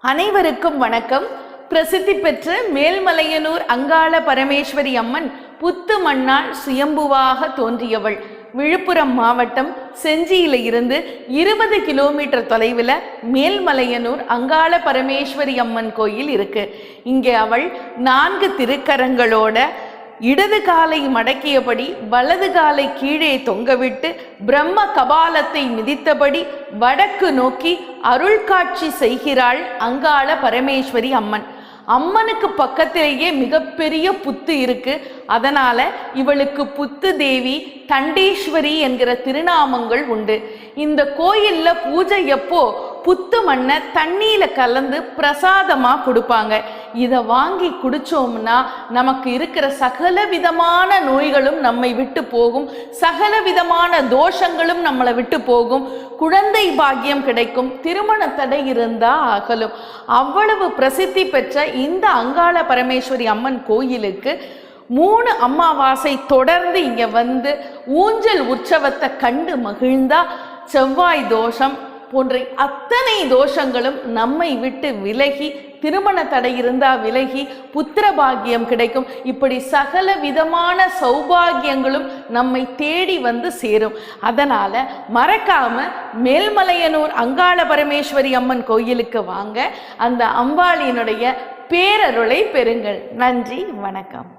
அனைவருக்கும் வணக்கம். பிரசித்தி பெற்ற மேல்மலையனூர் அங்காள பரமேஸ்வரி அம்மன் புத்து மண்ணால் சுயம்புவாக தோன்றியவள். விழுப்புரம் மாவட்டம் செஞ்சியில இருந்து 20 கிலோமீட்டர் தொலைவில் மேல்மலையனூர் அங்காள பரமேஸ்வரி அம்மன் கோயில் இருக்கு. இங்கே அவள் 4 திருக்கரங்களோட இடது காலை மடக்கியபடி வலது காலை கீழே தொங்கவிட்டு பிரம்ம கபாலத்தை மிதித்தபடி வடக்கு நோக்கி அருள் காட்சி செய்கிறாள் அங்காள பரமேஸ்வரி அம்மன். அம்மனுக்கு பக்கத்திலேயே மிகப்பெரிய புத்து இருக்கு. அதனால இவளுக்கு புத்து தேவி, தண்டேஸ்வரி என்கிற திருநாமங்கள் உண்டு. இந்த கோயில்ல பூஜை எப்போ புத்து மண்ணை தண்ணியில கலந்து பிரசாதமா கொடுப்பாங்க. இதை வாங்கி குடிச்சோம்னா நமக்கு இருக்கிற சகல விதமான நோய்களும் நம்மை விட்டு போகும், சகல விதமான தோஷங்களும் நம்மளை விட்டு போகும், குழந்தை பாக்கியம் கிடைக்கும், திருமண தடை இருந்தா அகலும். அவ்வளவு பிரசித்தி பெற்ற இந்த அங்காள பரமேஸ்வரி அம்மன் கோயிலுக்கு 3 அமாவாசை தொடர்ந்து இங்க வந்து ஊஞ்சல் உற்சவத்தை கண்டு மகிழ்ந்தா செவ்வாய் தோஷம் போன்ற அத்தனை தோஷங்களும் நம்மை விட்டு விலகி, திருமண தடை இருந்தா விலகி, புத்திர பாக்கியம் கிடைக்கும். இப்படி சகல விதமான சௌபாகியங்களும் நம்மை தேடி வந்து சேரும். அதனால மறக்காம மேல்மலையனூர் அங்காள பரமேஸ்வரி அம்மன் கோயிலுக்கு வாங்க, அந்த அம்பாளியினுடைய பேரருளை பெறுங்கள். நன்றி, வணக்கம்.